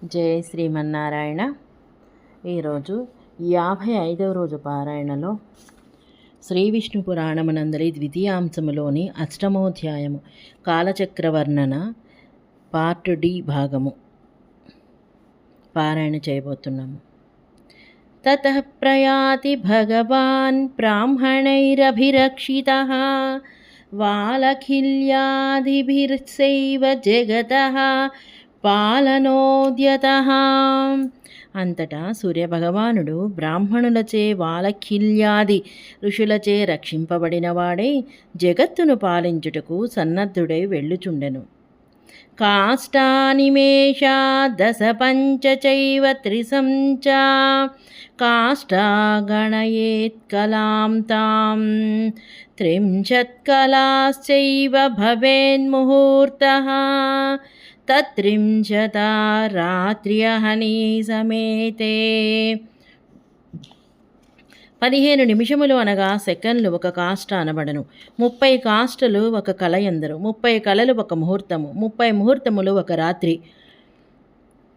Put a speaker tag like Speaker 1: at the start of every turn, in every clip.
Speaker 1: జై శ్రీమన్నారాయణ. ఈరోజు 55వ రోజు పారాయణలో శ్రీ విష్ణు పురాణమునందలి ద్వితీయాంశములోని అష్టమోధ్యాయము కాలచక్రవర్ణన పార్ట్ డి భాగము పారాయణ చేయబోతున్నాము. తతః ప్రయాతి భగవాన్ బ్రాహ్మణైరభిరక్షితః వాలఖిల్యాదిభిర్సైవ జగతః పాలనోద్యతః. అంతటా సూర్యభగవానుడు బ్రాహ్మణులచే వాలఖిల్యాది ఋషులచే రక్షింపబడినవాడై జగత్తును పాలించుటకు సన్నద్ధుడై వెళ్ళుచుండెను. కాష్టానిమేషా దశ పంచ చైవ త్రిసంచ కాష్టా గణయేత్కలాం తాం త్రింశత్కలాశ్చైవ భవేన్ముహూర్తః తత్రింశతా రాత్ర్యహని సమేతే. 15 నిమిషములు అనగా సెకండ్లు ఒక కాష్ట అనబడను. 30 కాష్టలు ఒక కల ఎందరు. 30 కలలు ఒక ముహూర్తము. 30 ముహూర్తములు ఒక రాత్రి,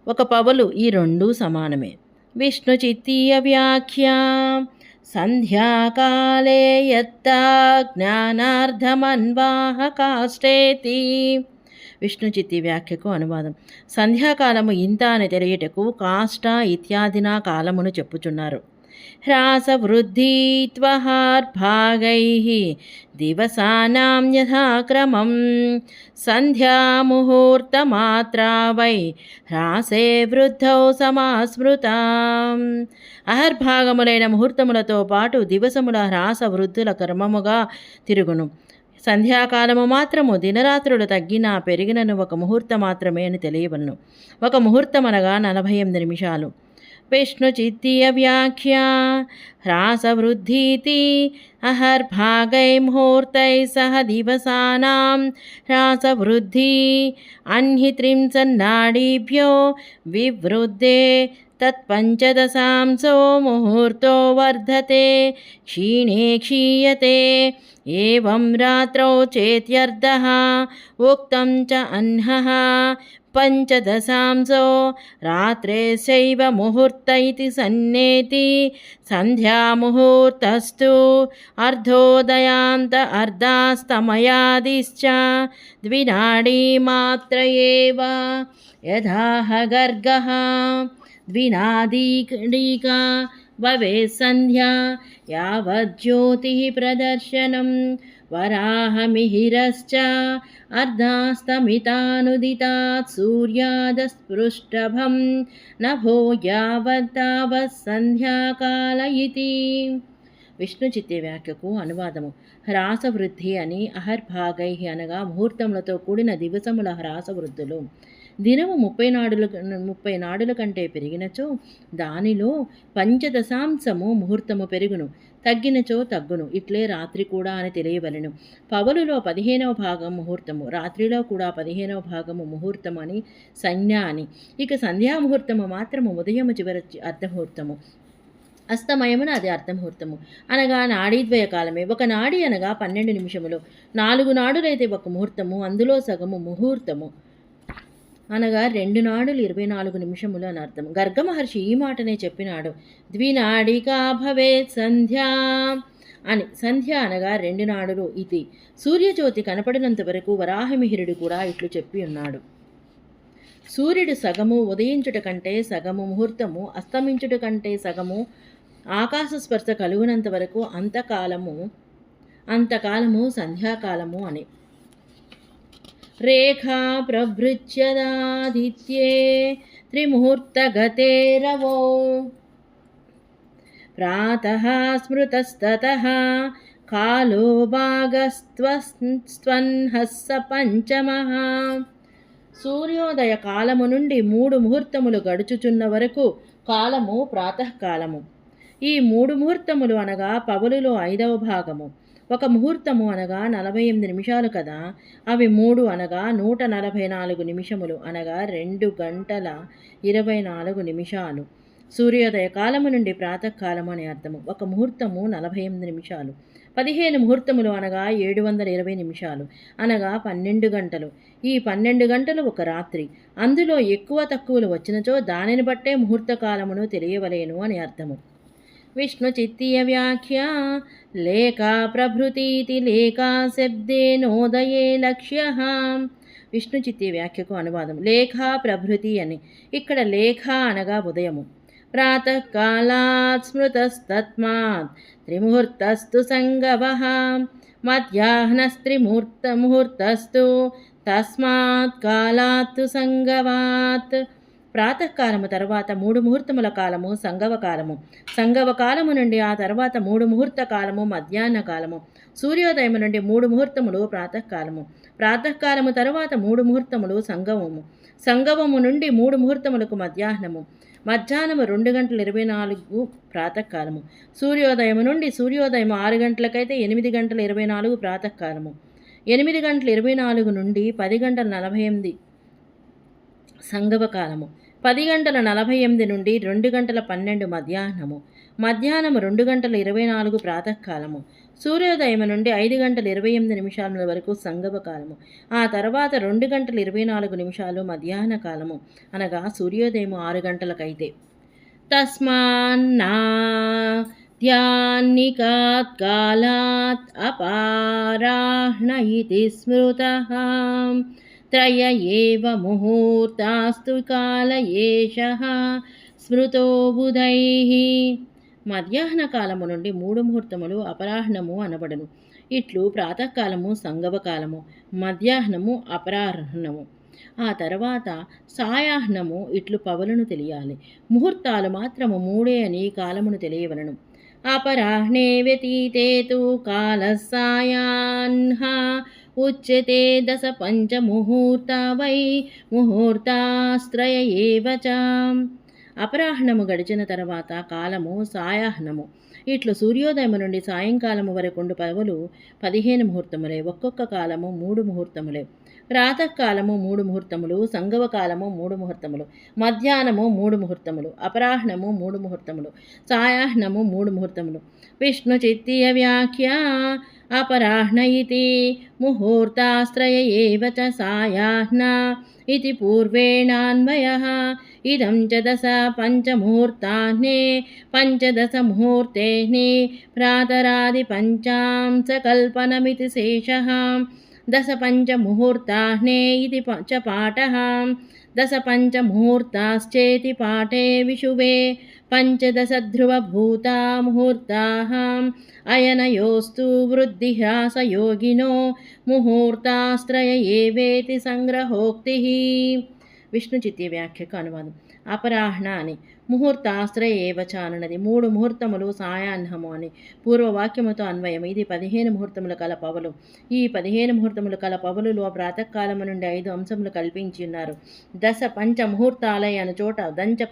Speaker 1: ఒక పవలు. ఈ రెండూ సమానమే. విష్ణు చిత్తీయ వ్యాఖ్య. సంధ్యాకాలే యత్తా జ్ఞానార్థమన్వాహ కాష్టేతి. విష్ణు చిత్తి వ్యాఖ్యకు అనువాదం. సంధ్యాకాలము ఇంత అని తెలియటకు కాష్ట ఇత్యాదినా కాలమును చెప్పుచున్నారు. హ్రాస వృద్ధిత్వహార్భాగై దివసానాం యథాక్రమం సంధ్యాముహూర్తమాత్రా వై హ్రాసే వృద్ధౌ సమాస్మృతా. అహర్భాగములైన ముహూర్తములతో పాటు దివసముల హ్రాస వృద్ధుల క్రమముగా తిరుగును. సంధ్యాకాలము మాత్రము దినరాత్రులు తగ్గినా పెరిగినను ఒక ముహూర్తం మాత్రమే అని తెలియవలను. ఒక ముహూర్తం అనగా 48 నిమిషాలు. విష్ణు చిత్తీయ వ్యాఖ్య. హ్రాసవృద్ధీతి అహర్భాగై ముహూర్తై సహ దివసానాం హ్రాసవృద్ధి అన్హి త్రింశన్నాడీభ్యో వివృద్ధే తత్పంచదశాంశో ముహూర్తో వర్ధతే క్షీణే క్షీయతే. ఏవం రాత్రౌ చేత్యర్థః ఉక్తం చ అన్హః పంచదశాంశో రాత్రేశైవ ముహూర్త ఇతి సన్నేతి. సంధ్యాముహూర్తస్తు అర్ధోదయాంత అర్ధాస్తమయాదిశ్చ ద్వినాడీమాత్ర ఏవ యథాహ గర్గః ద్వినాడీకా భవేత్ సంధ్యా యావజ్యోతిః ప్రదర్శనం వరాహమిహిరశ్చ అర్ధాస్తమితానుదితాత్ సూర్యాదస్పృష్టభం నభో యావత్తావత్ సంధ్యాకాల ఇతి. విష్ణు చిత్తే వ్యాఖ్యకు అనువాదము. హ్రాసవృద్ధి అని అహర్భాగై అనగా ముహూర్తములతో కూడిన దివసముల హ్రాసవృద్ధులు. దినము 30 నాడుల కంటే పెరిగినచో దానిలో పంచదశాంశము ముహూర్తము పెరుగును, తగ్గినచో తగ్గును. ఇట్లే రాత్రి కూడా అని తెలియవలెను. పవలులో 15వ భాగం ముహూర్తము, రాత్రిలో కూడా 15వ భాగము ముహూర్తము అని సంజ్ఞ అని. ఇక సంధ్యాముహూర్తము మాత్రము ఉదయము చివరి అర్ధముహూర్తము, అస్తమయమున అది అర్ధముహూర్తము అనగా నాడీద్వయ కాలమే. ఒక నాడి అనగా 12 నిమిషములు. 4 నాడులైతే ఒక ముహూర్తము, అందులో సగము ముహూర్తము అనగా 2 నాడులు 24 నిమిషములు అని అర్థం. గర్గ మహర్షి ఈ మాటనే చెప్పినాడు. ద్వినాడికా భవేత్ సంధ్యా అని. సంధ్య అనగా 2 నాడులు ఇది. సూర్యజ్యోతి కనపడినంత వరకు వరాహమిహిరుడు కూడా ఇట్లు చెప్పి ఉన్నాడు. సూర్యుడు సగము ఉదయించుట కంటే సగము ముహూర్తము, అస్తమించుట కంటే సగము ఆకాశ స్పర్శ కలుగునంత వరకు అంతకాలము సంధ్యాకాలము అని. రేఖా ప్రభృచ్యదాదిత్యే త్రిముహూర్తగతే రవో ప్రాతః స్మృతస్తతః కాలో భాగస్త్వన్హస్స పంచమః. సూర్యోదయ కాలము నుండి 3 ముహూర్తములు గడుచుచున్న వరకు కాలము ప్రాతఃకాలము. ఈ 3 ముహూర్తములు అనగా పవలులో 5వ భాగము. ఒక ముహూర్తము అనగా 48 నిమిషాలు కదా. అవి 3 అనగా 144 నిమిషములు అనగా 2 గంటల 24 నిమిషాలు. సూర్యోదయ కాలము నుండి ప్రాతకాలము అని అర్థము. ఒక ముహూర్తము 48 నిమిషాలు. 15 ముహూర్తములు అనగా 720 నిమిషాలు అనగా 12 గంటలు. ఈ 12 గంటలు ఒక రాత్రి. అందులో ఎక్కువ తక్కువలు వచ్చినచో దానిని బట్టే ముహూర్త కాలమును తెలియవలేను అని అర్థము. విష్ణు చిత్తీయ వ్యాఖ్య లేఖా ప్రభృతీతి లేఖా శబ్దేనోదయే లక్ష్య. విష్ణు చిత్తీయ వ్యాఖ్యకు అనువాదం లేఖా ప్రభృతి అని. ఇక్కడ లేఖ అనగా ఉదయము. ప్రాతకాలాత్ స్మృతస్తస్మాత్ త్రిముహూర్తస్తు సంగవః ముహూర్తస్తు తస్మాత్ కాలాత్తు సంగవాత్. ప్రాతకాలము తర్వాత 3 ముహూర్తముల కాలము సంగవ కాలము. సంగవ కాలము నుండి ఆ తర్వాత 3 ముహూర్త కాలము మధ్యాహ్న కాలము. సూర్యోదయం నుండి 3 ముహూర్తములు ప్రాతకాలము. ప్రాతకాలము తర్వాత 3 ముహూర్తములు సంగవము. సంగవము నుండి 3 ముహూర్తములకు మధ్యాహ్నము. మధ్యాహ్నము 2:24 ప్రాతకాలము. సూర్యోదయం నుండి సూర్యోదయం 6 గంటలకైతే 8:24 ప్రాతకాలము. 8:24 నుండి 10:48 సంగవకాలము. 10:48 నుండి 2:12 మధ్యాహ్నము. మధ్యాహ్నము 2:24 ప్రాతకాలము. సూర్యోదయం నుండి 5:28 వరకు సంగవకాలము. ఆ తర్వాత 2:24 మధ్యాహ్న కాలము అనగా సూర్యోదయం 6 గంటలకైతే. తస్మాన్నా ధ్యాన్నికాత్ కాలాత్ అపారాహ్న ఇతి స్మృతః త్రయ ఏవ ముహూర్తాస్తు కాల ఏషః స్మృతో బుధైః. మధ్యాహ్న కాలము నుండి 3 ముహూర్తములు అపరాహ్నము అనబడును. ఇట్లు ప్రాతకాలము సంగవకాలము, మధ్యాహ్నము అపరాహ్నము, ఆ తర్వాత సాయాహ్నము ఇట్లు పవలను తెలియాలి. ముహూర్తాలు మాత్రము 3 అని కాలమును తెలియవలను. అపరాహ్నే వ్యతీతే తు కాల సాయాహ్న ఉచ్యతే 10 పంచముహూర్త వై ముహూర్తాస్త్రయ ఏవ చ. అపరాహ్నము గడిచిన తర్వాత కాలము సాయాహ్నము. ఇట్లు సూర్యోదయం నుండి సాయంకాలము వరకుండు పవలు 15 ముహూర్తములే. ఒక్కొక్క కాలము 3 ముహూర్తములే. ప్రాతకాలము 3 ముహూర్తములు, సంగవకాలము 3 ముహూర్తములు, మధ్యాహ్నము 3 ముహూర్తములు, అపరాహ్నము 3 ముహూర్తములు, సాయాహ్నము 3 ముహూర్తములు. విష్ణు చిత్తీయ వ్యాఖ్య అపరాహ్న ఇతి ముహూర్తాస్త్రయ ఏవ చ సాయాహ్న ఇతి పూర్వేణాన్వయః. ఇదం చ 10 పంచముహూర్తాన్నే 15 ముహూర్తేః ప్రాతరాది పంచాంశకల్పనమితి శేషః. 10 పంచముహూర్తాన్నే ఇతి చ పాఠః. 10 పంచముహూర్తాశ్చేతి పాఠే విషువే 15 ధ్రువభూతా ముహూర్తాః అయనయోస్తు వృద్ధిహ్రాసయోగినో ముహూర్తాస్త్రయ ఏవేతి సంగ్రహోక్తిః. విష్ణు చిత్తీయ వ్యాఖ్యకు అనువాదం. అపరాహ్న అని ముహూర్తాస్త్రయ ఏవచ అనున్నది 3 ముహూర్తములు సాయాహ్నము అని పూర్వవాక్యముతో అన్వయం. ఇది 15 ముహూర్తములు కల పవలు. ఈ 15 ముహూర్తములు కల పవలులో ప్రాతకాలము నుండి 5 అంశములు కల్పించి ఉన్నారు. 10 పంచముహూర్తాలయ అను చోట 10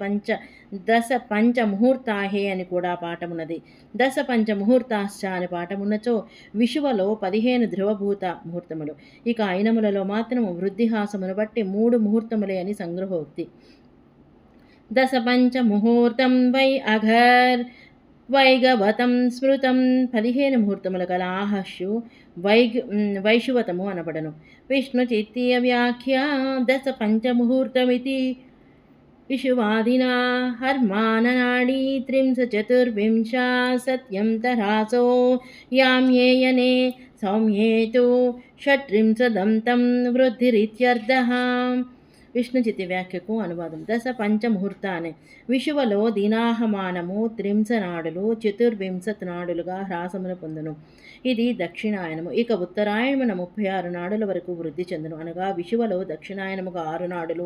Speaker 1: పంచముహూర్తాహే అని కూడా పాఠమున్నది. 10 పంచముహూర్తాశ్చ అని పాఠమున్నచో విషువలో 15 ధ్రువభూత ముహూర్తములు. ఇక అయినములలో మాత్రము వృద్ధిహాసమును బట్టి 3 ముహూర్తములే అని సంగ్రహోక్తి. 10 పంచముహూర్తం వై అఘర్ వైగవతం స్మృతం. 15 ముహూర్తముల కల ఆహస్యు వైశువతము అనబడను. విష్ణు చిత్తీయ వ్యాఖ్య 10 పంచముహూర్తమితి విషువాదినా హర్మాననాడీ 34 సత్యం తరాసో యామ్యేయనే సౌమ్యేతు 36 వృద్ధిరిత్యర్థః. విష్ణు చిత్తి వ్యాఖ్యకు అనువాదం. 10 పంచముహూర్తాన్ని విషువలో దినాహమానము 30 నాడులు 24 నాడులుగా హ్రాసమును పొందును. ఇది దక్షిణాయనము. ఇక ఉత్తరాయణమున 36 నాడుల వరకు వృద్ధి చెందును. అనగా విషువలో దక్షిణాయనముగా 6 నాడులు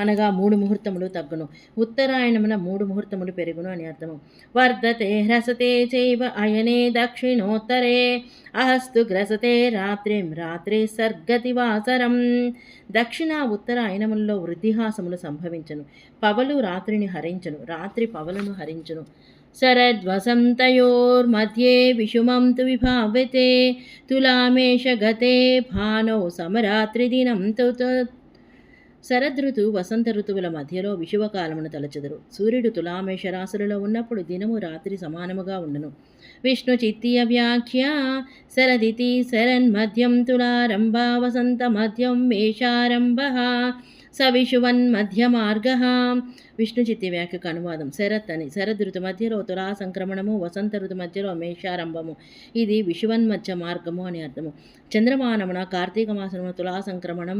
Speaker 1: అనగా 3 ముహూర్తములు తగ్గును. ఉత్తరాయణమున 3 ముహూర్తములు పెరుగును అని అర్థము. వర్ధతే హ్రసతే చైవ అయనే దక్షిణోత్తరే అహస్తు గ్రసతే రాత్రే సర్గతి వాసరం. దక్షిణ ఉత్తర అయనములలో వృద్ధిహాసములు సంభవించను. పవలు రాత్రిని హరించును, రాత్రి పవలను హరించును. శరద్వసంతయోర్మధ్యే విషుమం తు విభావ్యతే తులామేష గతే భానౌ సమరాత్రిదినం తు శరదృతు వసంత ఋతువుల మధ్యలో విషువకాలమును తలచెదరు. సూర్యుడు తులామేష రాశులలో ఉన్నప్పుడు దినము రాత్రి సమానముగా ఉండును. విష్ణు చిత్తీయ వ్యాఖ్య శరదితి శరన్మధ్యం తులారంభ వసంత మధ్యం మేషారంభ సవిషువన్ మధ్య మార్గ. విష్ణు చిత్తి వ్యాఖ్యకు అనువాదం. శరత్ అని శరదృతు మధ్యలో తులా సంక్రమణము, వసంత ఋతు మధ్యలో మేషారంభము. ఇది విషువన్ మధ్య మార్గము అని అర్థము. చంద్రమానమున కార్తీక మాసమున తులా సంక్రమణం,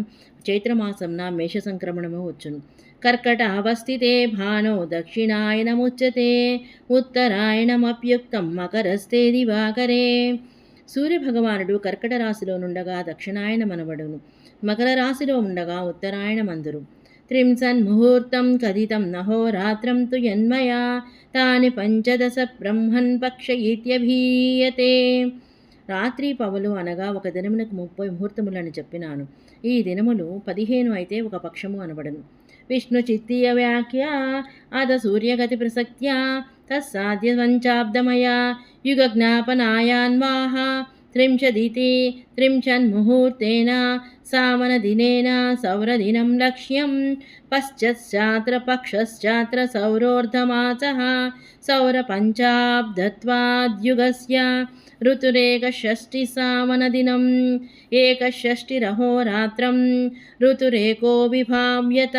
Speaker 1: చైత్రమాసమున మేష సంక్రమణము వచ్చును. కర్కట అవస్థితే భానో దక్షిణాయనముచ్యతే ఉత్తరాయణమప్యుక్తం మకరస్తే దివాకరే. సూర్యభగవానుడు కర్కట రాశిలో నుండగా దక్షిణాయనమనబడును, మకర రాశిలో ఉండగా ఉత్తరాయణమందురు. త్రింసన్ముహూర్తం కథితం నహోరాత్రం తు యన్మయా తాని పంచదశ బ్రహ్మన్ పక్ష ఇత్యభీయతే. రాత్రి పవలు అనగా ఒక దినమునకు 30 ముహూర్తములని చెప్పినాను. ఈ దినములు 15 అయితే ఒక పక్షము అనబడను. విష్ణు చిత్తీయ వ్యాఖ్య అద సూర్యగతి ప్రసక్త్యా తస్సాధ్య పంచాబ్దమయ యుగ జ్ఞాపనాయాన్వాహ త్రింశదితి త్రింశన్ముహూర్తేన సావనదినేన సౌరదినం లక్ష్యం పశ్చాత్ర పక్షశ్చాత్ర సౌరోర్ధమాసః సౌరపంచాబ్దత్వాద్యుగస్య ఋతురేకషష్ఠి సావనదినం ఏకషష్ఠిరహోరాత్రం ఋతురేకో విభావ్యత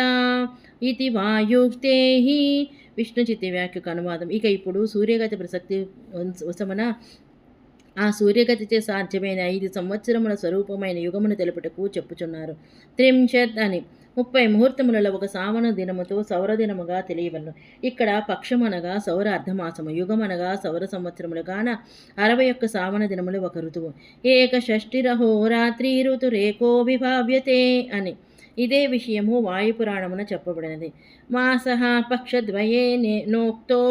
Speaker 1: ఇది వాయుక్తే. విష్ణు చిత్తి వ్యాఖ్యకు అనువాదం. ఇక ఇప్పుడు సూర్యగతి ప్రసక్తి వశమున ఆ సూర్యగతిచే సాధ్యమైన 5 సంవత్సరముల స్వరూపమైన యుగమును తెలుపుటకు చెప్పుచున్నారు. త్రింశత్ అని 30 ముహూర్తములలో ఒక సావన దినముతో సౌరదినముగా తెలియవలను. ఇక్కడ పక్షమనగా సౌర అర్ధమాసము, యుగమనగా సౌర సంవత్సరములు గాన 61 సావన దినములు ఒక ఋతువు. ఏకషష్ఠిరహోరాత్రి ఋతురేకో విభావ్యతే అని. ఇదే విషయము వాయుపురాణమున చెప్పబడినది. మాసః పక్షద్వయే నోక్తో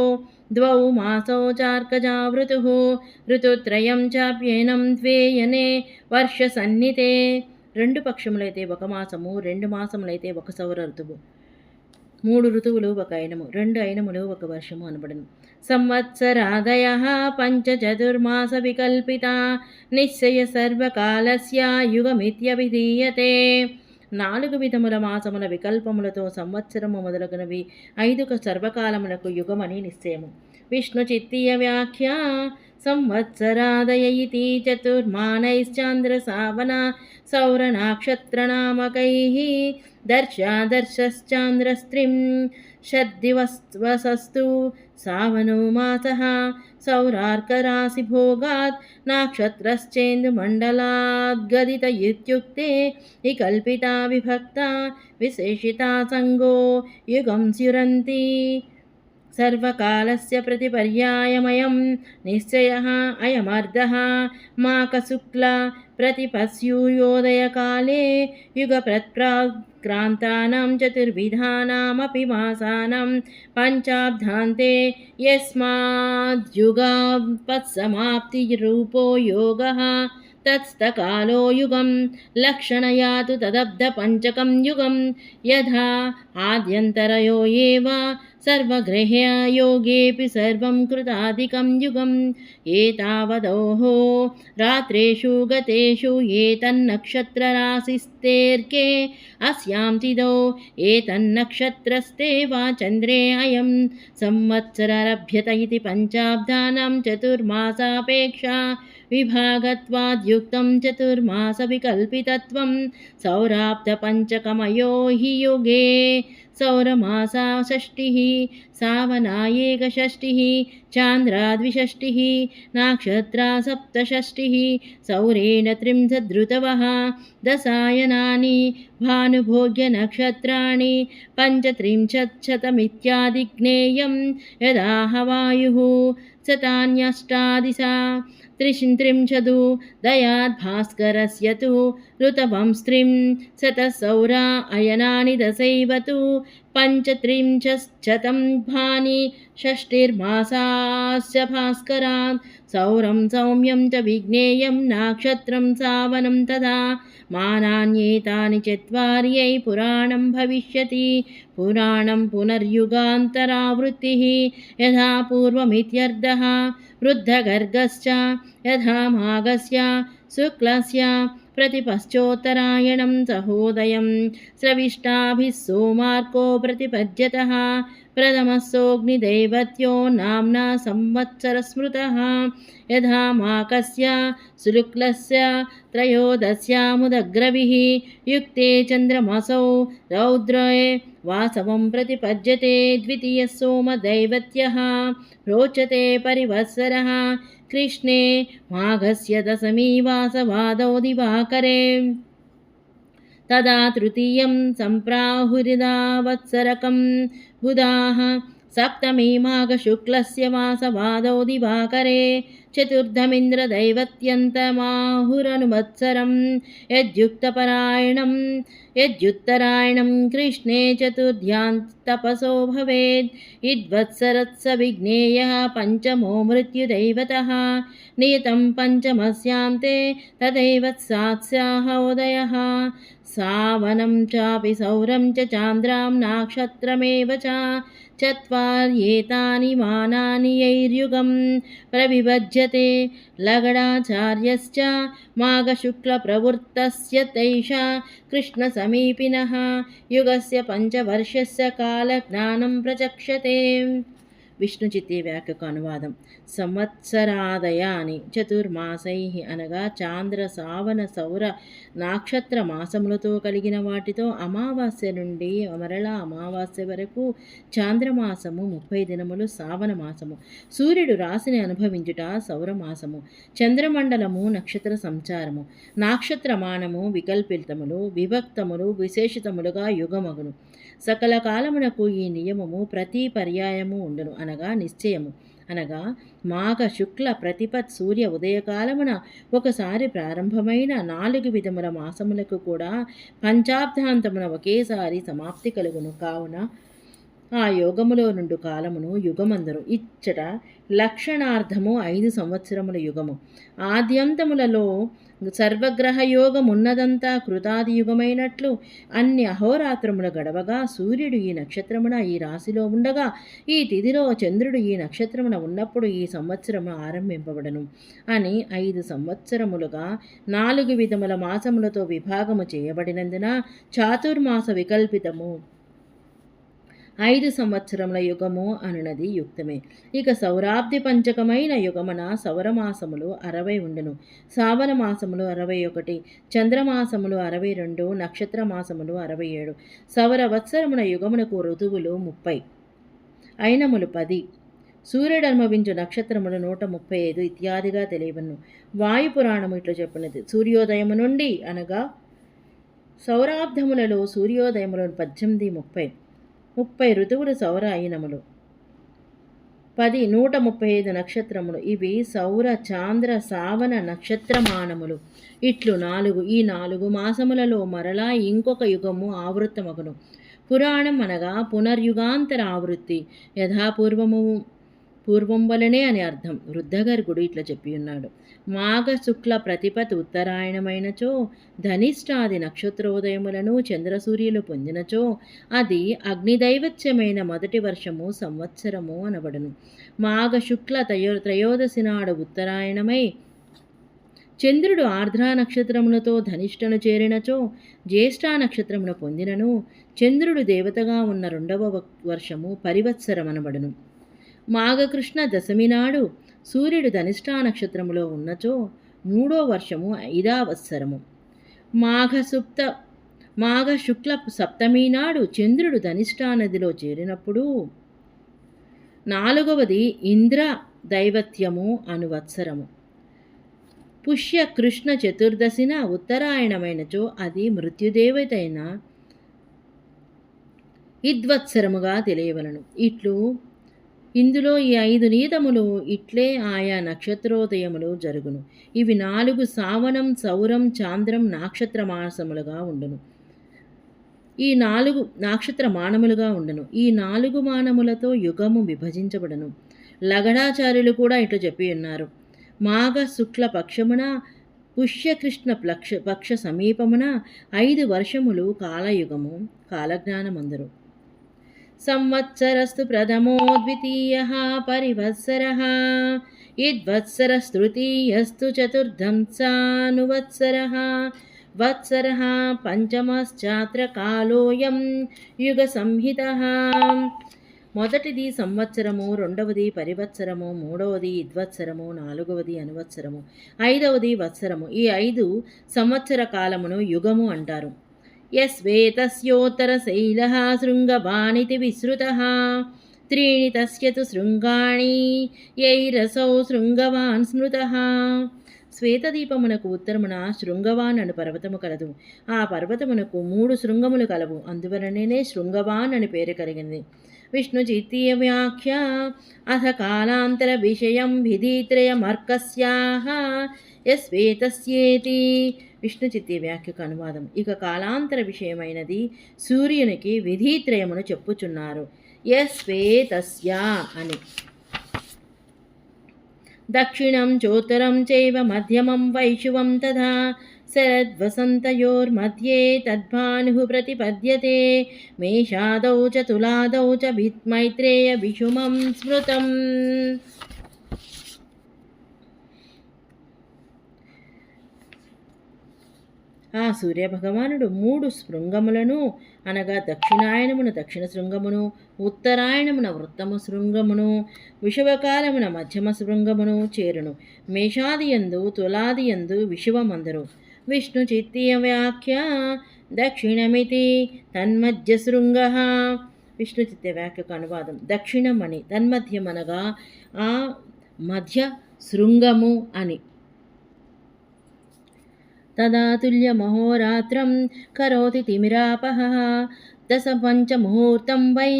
Speaker 1: ద్వౌ మాసౌ చార్కజావృతుః ఋతుత్రయం చాప్యేనం ద్వేయనే వర్షసన్నితే. 2 పక్షములైతే ఒక మాసము, 2 మాసములైతే ఒక సౌర ఋతువు, 3 ఋతువులు ఒక అయినము, 2 అయినములు ఒక వర్షము అనబడను. సంవత్సరాదయః పంచ చతుర్మాస వికల్పితా నిశ్చయ సర్వకాలస్య యుగమిత్యభిధీయతే. 4 విధముల మాసముల వికల్పములతో సంవత్సరము మొదలగునవి 5 సర్వకాలములకు యుగమని నిశ్చయము. విష్ణు చిత్తీయ వ్యాఖ్య సంవత్సరాదయ ఇతి చతుర్మానైశ్చాంద్ర సావన సౌరనక్షత్రనామకైః దర్శాదర్శశ్చాంద్రస్త్రిం షద్దివసస్తు సావనో మాసః సౌరార్కరాశిభోగాత్ నక్షత్రశ్చేందుమండలాద్గదిత ఇత్యుక్తే వికల్పితా విభక్తా విశేషితా సంగో యుగం స్యురంతి. సర్వకాలస్య ప్రతిపర్యాయమయం నిశ్చయః అయమర్ధః మాకశుక్ల ప్రతిపస్యూర్యోదయకాలే యుగప్రత్ప్రాక్రాంతానాం చతుర్విధానామపి మాసానాం పంచాబ్దాంతే యస్మాద్యుగాపత్సమాప్తిరూపో యోగః తత్స్థకాలో యుగం లక్షణయాతు తదబ్ధ పంచకం యుగం యథా ఆద్యంతరయో ఏవ సర్వగ్రహ్య యోగేపి సర్వం కృతాధికం యుగం. ఏతావదోహో రాత్రేషు గతేషు ఏతన్నక్షత్రరాశిస్తేర్కే అస్యాం తిదో ఏతన్నక్షత్రస్తే వా చంద్రే అయం సంవత్సరరభ్యత ఇతి పంచాబ్దానాం చతుర్మాసాపేక్షా విభాగత్వాద్యుక్తం చతుర్మాస వికల్పితత్వం సౌరాబ్ద పంచకమయో హి యుగే సౌరమాసా షష్ఠిః సావనా ఏకషష్ఠిః చాంద్రా ద్విషష్ఠిః నక్షత్రా సప్తషష్ఠిః సౌరేణ త్రింశదృతవః దశాయనాని భానుభోగ్య నక్షత్రాణి పంచత్రింశచ్చతమిత్యాది జ్ఞేయం యదాహ వాయుః శతాన్యష్టాదిశా త్రింశదు దయాద్భాస్కరస్య తు ఋతవంస్త్రిం శతసౌరా అయనాని దశైవ తు పంచత్రింశచ్చతం భాని షష్ఠిర్మాసాస్య భాస్కరాత్ సౌరం సౌమ్యం చ విజ్ఞేయం నక్షత్రం సావనం తదా మానాన్యేతాని చత్వార్యై పురాణం భవిష్యతి పురాణం పునర్యుగాంతరావృత్తిః యథా పూర్వమిత్యర్థః వృద్ధగర్గశ్చ యథా మాఘస్య శుక్లస్య प्रतिपश्चोत्तरायणं सहोदयं स्रविष्टाभिः सोमार्को प्रतिपद्यतः प्रथमस्सोऽग्निदैवत्यो नाम्ना संवत्सरस्मृतः यथा माकस्य सुलुक्लस्य त्रयोदश्यामुदग्रविः युक्ते चन्द्रमसौ रौद्रे वासवं प्रतिपद्यते द्वितीयः सोमदैवत्यः रोचते परिवत्सरः कृष्णे माघस्य दशमी वासवादौ दिवाकरे तदा तृतीयं सम्प्राहुरिदावत्सरकं बुधाः सप्तमी माघशुक्लस्य वासवादौ दिवाकरे चतुर्थमिन्द्रदैवत्यन्तमाहुरनुवत्सरं यद्युत्तरायणं कृष्णे चतुर्थ्यान्तपसो भवेत् इद्वत्सरत्स विज्ञेयः पञ्चमो मृत्युदैवतः नियतं पञ्चमस्यान्ते तदैवत्सात्स्याः उदयः सावनं चापि सौरं च चान्द्रां नाक्षत्रमेव च चत्वार्येतानि मानानि यैर्युगं प्रविभज्यते लगडाचार्यश्च माघशुक्लप्रवृत्तस्य तैषा कृष्णसमीपिनः युगस्य पञ्चवर्षस्य कालज्ञानं प्रचक्षते విష్ణుచిత్తి వ్యాఖ్యకు అనువాదం. సంవత్సరాదయాని చతుర్మాసైః అనగా చాంద్ర సావన సౌర నక్షత్ర మాసములతో కలిగిన వాటితో అమావాస్య నుండి మరలా అమావాస్య వరకు చాంద్రమాసము 30 దినములు సావన మాసము. సూర్యుడు రాశిని అనుభవించుట సౌరమాసము. చంద్రమండలము నక్షత్ర సంచారము. నక్షత్రమానము వికల్పితములు విభక్తములు విశేషితములుగా యుగమగును. సకల కాలమునకు ఈ నియమము ప్రతి పర్యాయము ఉండును అనగా నిశ్చయము. అనగా మాఘ శుక్ల ప్రతిపత్ సూర్య ఉదయకాలమున ఒకసారి ప్రారంభమైన 4 విధముల మాసములకు కూడా పంచాబ్దాంతమున ఒకేసారి సమాప్తి కలుగును. కావున ఆ యోగములో నుండు కాలమును యుగమందరు. ఇచ్చట లక్షణార్థము 5 సంవత్సరముల యుగము. ఆద్యంతములలో సర్వగ్రహ యోగమున్నదంతా కృతాది యుగమైనట్లు అన్ని అహోరాత్రముల గడవగా సూర్యుడు ఈ నక్షత్రమున ఈ రాశిలో ఉండగా ఈ తిథిలో చంద్రుడు ఈ నక్షత్రమున ఉన్నప్పుడు ఈ సంవత్సరము ఆరంభింపబడను అని 5 సంవత్సరములుగా 4 విధముల మాసములతో విభాగము చేయబడినందున చాతుర్మాస వికల్పితము 5 సంవత్సరముల యుగము అనునది యుక్తమే. ఇక సౌరాబ్ది పంచకమైన యుగమున సౌరమాసములు 60 ఉండును, సావన మాసములు 61, చంద్రమాసములు 62, నక్షత్ర మాసములు 67. సౌర వత్సరమున యుగమునకు ఋతువులు 30, అయినములు 10, సూర్యుడు అనుభవించు నక్షత్రములు 135 ఇత్యాదిగా తెలియవను. వాయుపురాణము ఇట్లు చెప్పినది. సూర్యోదయము నుండి అనగా సౌరాబ్దములలో సూర్యోదయములు 18, 30 ఋతువులు సౌర అయినములు, 10, 135 నక్షత్రములు. ఇవి సౌర చాంద్ర సావన నక్షత్రమానములు. ఇట్లు 4. ఈ 4 మాసములలో మరలా ఇంకొక యుగము ఆవృత్తమగును. పురాణం అనగా పునర్యుగాంతర ఆవృత్తి. పూర్వం వలనే అని అర్థం. వృద్ధగర్గుడు ఇట్లా చెప్పి ఉన్నాడు. మాఘ శుక్ల ప్రతిపత్ ఉత్తరాయణమైనచో ధనిష్టాది నక్షత్రోదయములను చంద్రసూర్యులు పొందినచో అది అగ్నిదైవత్యమైన మొదటి వర్షము సంవత్సరము అనబడును. మాఘ శుక్ల త్రయోదశి నాడు ఉత్తరాయణమై చంద్రుడు ఆర్ద్రా నక్షత్రములతో ధనిష్టను చేరినచో జ్యేష్ఠా నక్షత్రమును పొందినను చంద్రుడు దేవతగా ఉన్న 2వ వర్షము పరివత్సరమనబడును. మాఘకృష్ణ దశమి నాడు సూర్యుడు ధనిష్టా నక్షత్రములో ఉన్నచో 3వ వర్షము 5వ వత్సరము. మాఘ శుక్ల సప్తమి నాడు చంద్రుడు ధనిష్టా నదిలో చేరినప్పుడు 4వది ఇంద్ర దైవత్యము అనువత్సరము. పుష్య కృష్ణ చతుర్దశిన ఉత్తరాయణమైనచో అది మృత్యుదేవతైన ఇద్వత్సరముగా తెలియవలను. ఇందులో ఈ 5 నియతములు ఇట్లే ఆయా నక్షత్రోదయములు జరుగును. ఇవి 4 సావనం, సౌరం, చాంద్రం నక్షత్రమాసములుగా ఉండును. ఈ 4 నక్షత్రమానములుగా ఉండును. ఈ 4 మానములతో యుగము విభజించబడను. లగడాచార్యులు కూడా ఇట్లు చెప్పి ఉన్నారు. మాఘ శుక్ల పక్షమున పుష్యకృష్ణ పక్ష సమీపమున 5 వర్షములు కాలయుగము కాలజ్ఞానమందరు. సంవత్సరస్తు ప్రథమో ద్వితీయః పరివత్సరః ఇద్వత్సరస్తృతీయస్తు చతుర్థం సానువత్సరః వత్సరః పంచమశ్చాత్ర కాలోయం యుగ సంహితః. మొదటిది సంవత్సరము, రెండవది పరివత్సరము, మూడవది ఇద్వత్సరము, నాలుగవది అనువత్సరము, ఐదవది వత్సరము. ఈ 5 సంవత్సర కాలమును యుగము అంటారు. యస్వేతస్యోత్తరశైలః శృంగవానితి విశ్రుతః త్రీణి తస్య తు శృంగాణి యైరసౌ శృంగవాన్ స్మృతః. శ్వేతదీపమునకు ఉత్తరమున శృంగవాన్ అను పర్వతము కలదు. ఆ పర్వతమునకు 3 శృంగములు కలవు. అందువలననే శృంగవాన్ అని పేరు కలిగింది. విష్ణు చిత్తీయ వ్యాఖ్య అథ కాలాంతర విషయం విధిత్రయమర్కస్యాః యస్వేతస్యేతి. విష్ణు చిత్తీయ వ్యాఖ్యకు అనువాదం. ఇక కాలాంతర విషయమైనది సూర్యునికి విధిత్రయమును చెప్పుచున్నారు. యస్వేతస్య అని. దక్షిణం చోత్తరం చైవ మధ్యమం వైశువం తథా శరద్వసంతయోర్मध्ये తద్భానుః ప్రతిపద్యతే మేషాదౌ చ తులాదౌ చ మైత్రేయ విషుమం స్మృతం. ఆ సూర్యభగవానుడు 3 శృంగములను అనగా దక్షిణాయనమున దక్షిణ శృంగమును, ఉత్తరాయణమున వృత్తమ శృంగమును, విషువకాలమున మధ్యమ శృంగమును చేరును. మేషాదియందు తులాదియందు విషువమందరు. విష్ణు చిత్తీయ వ్యాఖ్య దక్షిణమితి తన్మధ్య శృంగః. విష్ణు చిత్తీయ వ్యాఖ్యకు అనువాదం. దక్షిణమని, తన్మధ్యమనగా ఆ మధ్య శృంగము అని. తదాతుల్యమహోరాత్రం కరోతి తిమిరాపహః దశపంచముహూర్తం వై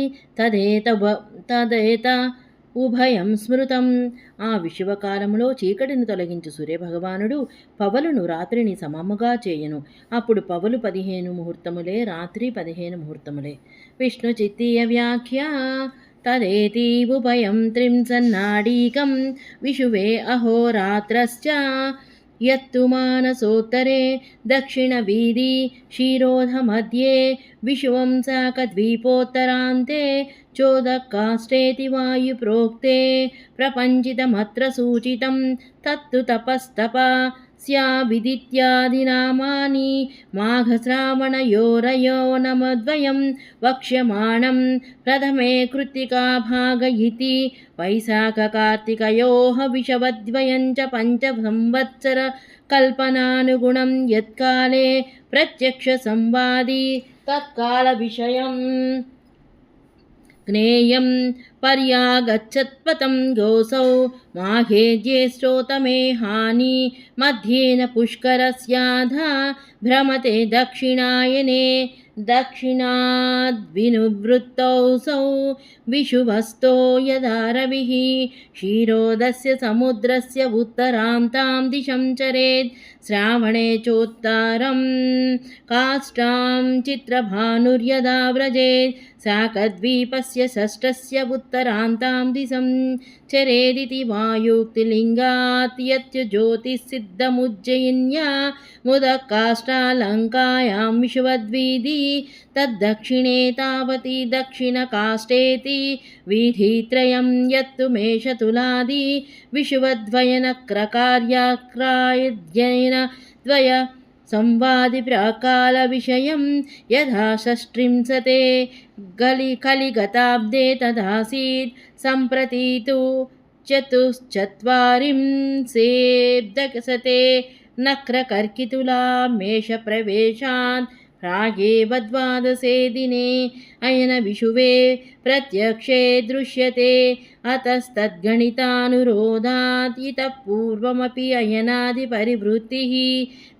Speaker 1: తదేత ఉభయం స్మృతం. ఆ విషువకాలములో చీకటిని తొలగించు సూర్యభగవానుడు పవలును రాత్రిని సమముగా చేయను. అప్పుడు పవలు 15 ముహూర్తములే, రాత్రి 15 ముహూర్తములే. విష్ణు చిత్తీయ వ్యాఖ్య తదేతి ఉభయం త్రింశన్నాడీకం విషువే అహోరాత్రశ్చ యత్తు మానసోత్తరే దక్షిణవీధి క్షీరోధమధ్యే విషువం శాకద్వీపోత్తరాంతే చోదకాష్టేతి వాయుప్రోక్తే ప్రపంచితమత్ర సూచితం తత్తు తపస్తప స్యావిదిత్యాదినామాని మాఘశ్రావణయోరయో నమద్వయం వక్ష్యమాణం ప్రథమే కృత్తికాభాగ ఇతి వైశాఖకార్తికయోః విషవద్వయం చ 5 సంవత్సర కల్పనానుగుణం యత్కాలే ప్రత్యక్ష సంవాది తత్కాల విషయం జ్ఞేయం పర్యాగచ్చత్పతం గోసౌ మాఘే జ్యేష్ఠోతమే హాని మధ్యేన పుష్కరస్యాధా భ్రమతే దక్షిణాయనే దక్షిణాద్వినువృత్తౌసౌ విషువస్తో యదా రవిః క్షీరోదస్య సముద్రస్య ఉత్తరాంతాం దిశం చరేత్ శ్రావణే చోత్తరం కాష్టాం చిత్రభానుర్యదా వ్రజేత్ శాకద్వీపస్య షష్ఠస్య ఉత్తరాంతాం దిశం చరేదితి వాయుక్తిలింగాత్ యత్జ్యోతిసిద్ధముజ్జయిన్యా ముదకాష్టాలంకాయాం విషువద్వీధి తద్దక్షిణే తావతి దక్షిణకాష్టేతి వీధిత్రయం యత్తు మేషతులాది విషువద్వయనక్రకార్యాక్రాయద్యైన ద్వయ సంవాది ప్రాకాల విషయం యథా షష్ట్రింశతే కలిగతాబ్దే తదాసీత్ సంప్రతి తు చతుశ్చత్వారింశేబ్దశతే నక్రకర్కితులా మేషప్రవేశాన్ ప్రాగేవ ద్వాదశే దినే అయన విషువే ప్రత్యక్షే దృశ్యతే అతస్తద్గణితానురోధాత్ ఇతః పూర్వమపి అయనాది పరివృత్తిః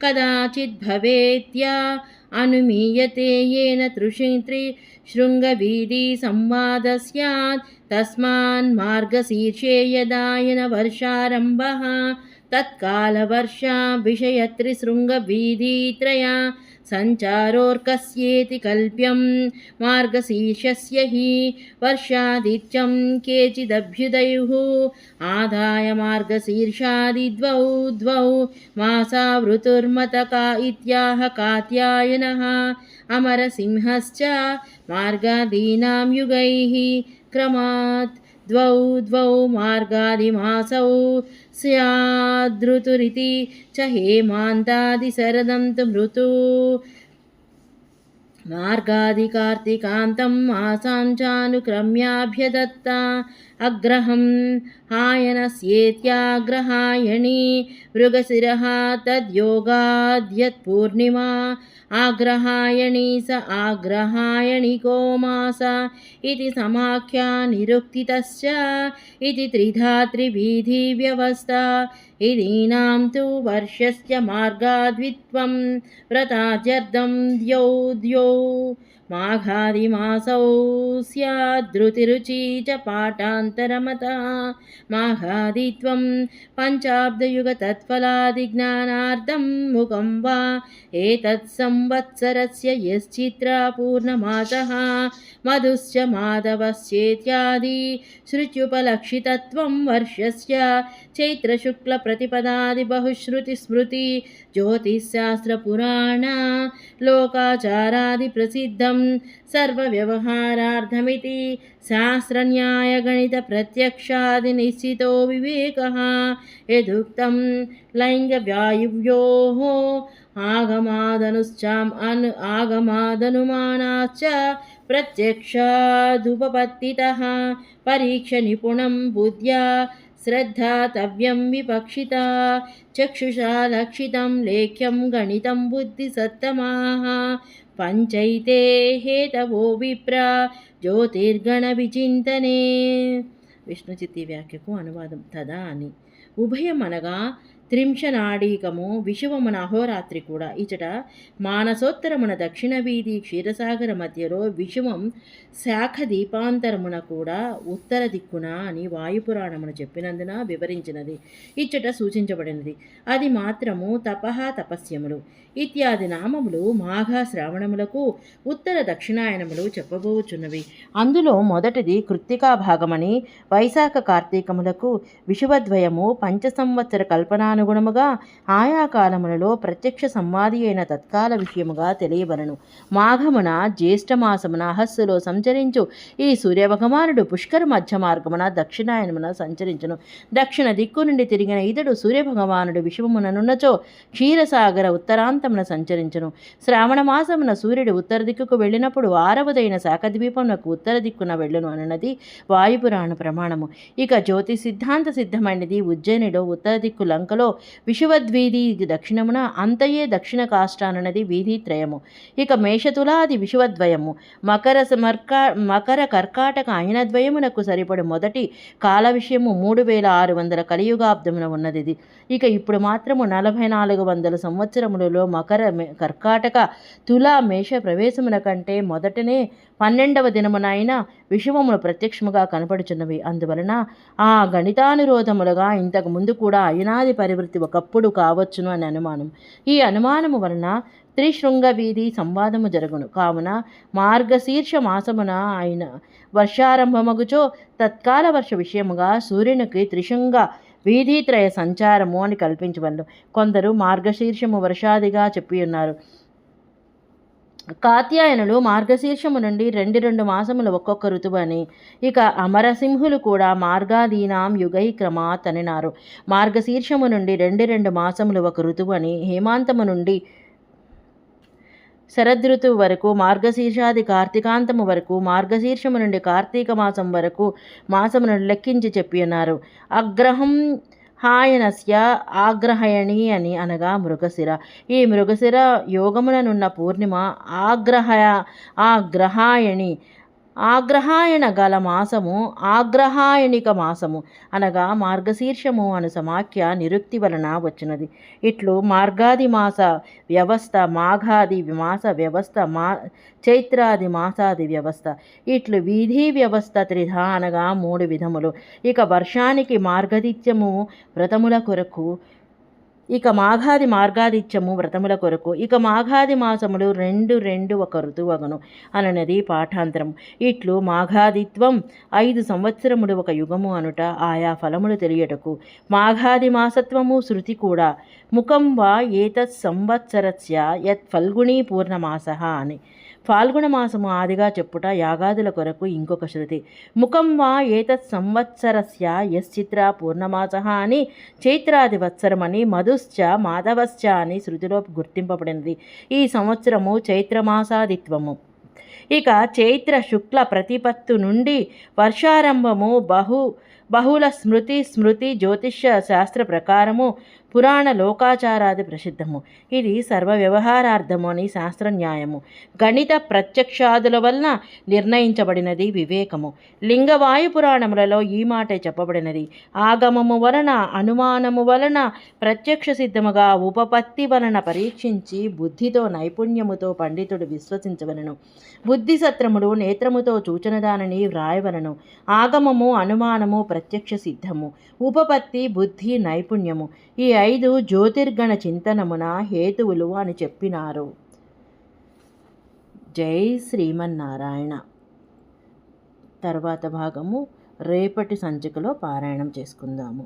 Speaker 1: కదాచిద్ భవేత్యా అనుమీయతే येन శృంగవీధి సంవాద స్యాత్ తస్మాన్ మార్గశీర్షే యదాయన వర్షారంభః తత్కాలవర్షా విషయత్రిశృంగవీధిత్రయా సంచారోర్కస్యేతి కల్ప్యం మార్గశీర్షస్య హి వర్షాదిత్యం కేచిదభ్యుదయుః ఆదాయ మార్గశీర్షాది ద్వౌ మాసా ఋతుర్మతకా ఇత్యాహ కాత్యాయనః అమరసింహశ్చ మార్గాదీనాం యుగైః క్రమాత్ द्वौ द्वौ मार्गादिमासौ स्यादृतुरिति च हेमान्तादिशरदं तु मृतु मार्गादिकार्तिकान्तं मासां चानुक्रम्याभ्यदत्ता अग्रहं हायनस्येत्याग्रहायणी मृगशिरः तद्योगाद्यत्पूर्णिमा आग्रहायणी स आग्रहायणिको मास इति समाख्या निरुक्तितश्च इति त्रिधा त्रिविधिव्यवस्था इदीनां तु वर्षस्य मार्गाद्वित्वं व्रताद्यर्धं द्यौ द्यौ माघादिमासौ स्यादृतिरुचि च पाठान्तरमतः माघादित्वं पञ्चाब्दयुगतत्फलादिज्ञानार्थं मुखं वा एतत्संवत्सरस्य यश्चित्रापूर्णमासः मधुश्च माधवश्चेत्यादि श्रुत्युपलक्षितत्वं वर्षस्य चैत्रशुक्लप्रतिपदादिबहुश्रुतिस्मृति ज्योतिश्शास्त्रपुराण लोकाचारादिप्रसिद्धं सर्वव्यवहारार्थमिति शास्त्रन्यायगणितप्रत्यक्षादिनिश्चितो विवेकः यदुक्तं लैङ्गवायुव्योः आगमादनुमानाश्च प्रत्यक्षादुपपत्तितः परीक्षनिपुणं बुद्ध्या श्रद्धातव्यं विपक्षिता चक्षुषा लक्षितं लेख्यं गणितं बुद्धिसत्तमाः पंचैते हेतवो विप्र జ్యోతిర్గణవిచింతనే. విష్ణుచిత్తి వ్యాఖ్యకు అనువాదం. తదా అని ఉభయం అనగా త్రింశనాడీకము విషువమున అహోరాత్రి కూడా. ఇచట మానసోత్తరమున దక్షిణ వీధి క్షీరసాగర మధ్యలో విషువం శాఖ దీపాంతరమున కూడా ఉత్తర దిక్కున అని వాయుపురాణమును చెప్పినందున వివరించినది ఇచ్చట సూచించబడినది. అది మాత్రము తపస్యములు ఇత్యాది నామములు మాఘ శ్రావణములకు ఉత్తర దక్షిణాయనములు చెప్పబోచున్నవి. అందులో మొదటిది కృత్తికా భాగమని వైశాఖ కార్తీకములకు విషువద్వయము పంచ సంవత్సర కల్పనానుగుణముగా ఆయా కాలములలో ప్రత్యక్ష సంవాది అయిన తత్కాల విషయముగా తెలియబడను. మాఘమున జ్యేష్ఠమాసమున అహస్సులో సంచరించు ఈ సూర్యభగవానుడు పుష్కర మధ్య మార్గమున దక్షిణాయనమున సంచరించును. దక్షిణ దిక్కు నుండి తిరిగిన ఇతడు సూర్యభగవానుడు విషువముననున్నచో క్షీరసాగర ఉత్తరాంతమున సంచరించును. శ్రావణ మాసమున సూర్యుడు ఉత్తర దిక్కుకు వెళ్ళినప్పుడు 6వదైన శాఖద్వీపమునకు ఉత్తర దిక్కున వెళ్ళును అన్నది వాయుపురాణ ప్రమాణము. ఇక జ్యోతి సిద్ధాంత సిద్ధమైనది ఉజ్జయినిలో ఉత్తర దిక్కు లంకలో విషువద్వీధి దక్షిణమున అంతయే దక్షిణ కాష్టానన్నది వీధిత్రయము. ఇక మేషతులాది విషువద్వయము మకర కర్కాటక అయినద్వయమునకు సరిపడు మొదటి కాల విషయము 3600 కలియుగాబ్దమున ఉన్నది. ఇక ఇప్పుడు మాత్రము 4400 సంవత్సరములలో మకర కర్కాటక తులా మేష ప్రవేశమున కంటే మొదటనే 12వ దినమునైన విషువములు ప్రత్యక్షముగా కనపడుచున్నవి. అందువలన ఆ గణితానురోధములుగా ఇంతకు ముందు కూడా అయనాది పరివృత్తి ఒకప్పుడు కావచ్చును అని అనుమానం. ఈ అనుమానము వలన త్రిశృంగ వీధి సంవాదము జరుగును. కావున మార్గశీర్ష మాసమున అయిన వర్షారంభమగుచో తత్కాల వర్ష విషయముగా సూర్యునికి త్రిశృంగ వీధిత్రయ సంచారము అని కల్పించవలను. కొందరు మార్గశీర్షము వర్షాదిగా చెప్పియున్నారు. కాత్యాయనులు మార్గశీర్షము నుండి 2 మాసములు ఒక్కొక్క ఋతువు అని, ఇక అమరసింహులు కూడా మార్గాదీనాం యుగై క్రమాత్ అనినారు. మార్గశీర్షము నుండి 2 మాసములు ఒక ఋతువు అని, హేమాంతము నుండి శరదృతువు వరకు, మార్గశీర్షాది కార్తీకాంతము వరకు, మార్గశీర్షము నుండి కార్తీక మాసం వరకు మాసమును లెక్కించి చెప్పియున్నారు. అగ్రహం హాయనస్య ఆగ్రహయణి అని అనగా మృగశిర. ఈ మృగశిర యోగముననున్న పూర్ణిమ ఆగ్రహాయణి. ఆగ్రహాయణ గల మాసము ఆగ్రహాయణిక మాసము అనగా మార్గశీర్షము అను సమాఖ్య నిరుక్తి వలన వచ్చినది. ఇట్లు మార్గాది మాస వ్యవస్థ, మాఘాది మాస వ్యవస్థ, చైత్రాది మాసాది వ్యవస్థ. ఇట్లు వీధి వ్యవస్థ త్రిధా అనగా 3 విధములు. ఇక వర్షానికి మార్గదిత్యము వ్రతముల కొరకు, ఇక మాఘాది మార్గాదిత్యము వ్రతముల కొరకు, ఇక మాఘాది మాసములు 2 ఒక ఋతువగను అననది పాఠాంతరం. ఇట్లు మాఘాదిత్వం 5 సంవత్సరములు ఒక యుగము అనుట ఆయా ఫలములు తెలియటకు. మాఘాది మాసత్వము శృతి కూడా. ముఖం వా ఏతత్ సంవత్సరస్య యత్ ఫల్గుణీ పూర్ణమాస అని. ఫాల్గుణ మాసము ఆదిగా చెప్పుట యాగాదుల కొరకు ఇంకొక శృతి. ముఖం వా ఏతత్ సంవత్సరస్య యశ్చిత్ర పూర్ణమాసః అని, చైత్రాది వత్సరమని, మధుశ్చ మాధవశ్చ అని శృతిలో గుర్తింపబడినది. ఈ సంవత్సరము చైత్రమాసాదిత్వము. ఇక చైత్ర శుక్ల ప్రతిపత్తు నుండి వర్షారంభము బహుళ స్మృతి జ్యోతిష్య శాస్త్ర ప్రకారము పురాణ లోకాచారాది ప్రసిద్ధము. ఇది సర్వ వ్యవహారార్థము అని శాస్త్రన్యాయము. గణిత ప్రత్యక్షాదుల వలన నిర్ణయించబడినది వివేకము. లింగవాయు పురాణములలో ఈ మాటే చెప్పబడినది. ఆగమము వలన అనుమానము వలన ప్రత్యక్ష సిద్ధముగా ఉపపత్తి వలన పరీక్షించి బుద్ధితో నైపుణ్యముతో పండితుడు విశ్వసించవలను. బుద్ధి సత్రముడు నేత్రముతో చూచిన దానిని వ్రాయవలను. ఆగమము అనుమానము ప్రత్యక్ష సిద్ధము, ఉపపత్తి బుద్ధి నైపుణ్యము, ఈ 5 జ్యోతిర్గణ చింతనమున హేతువులు అని చెప్పినారు. జై శ్రీమన్నారాయణ. తర్వాత భాగము రేపటి సంచికలో పారాయణం చేసుకుందాము.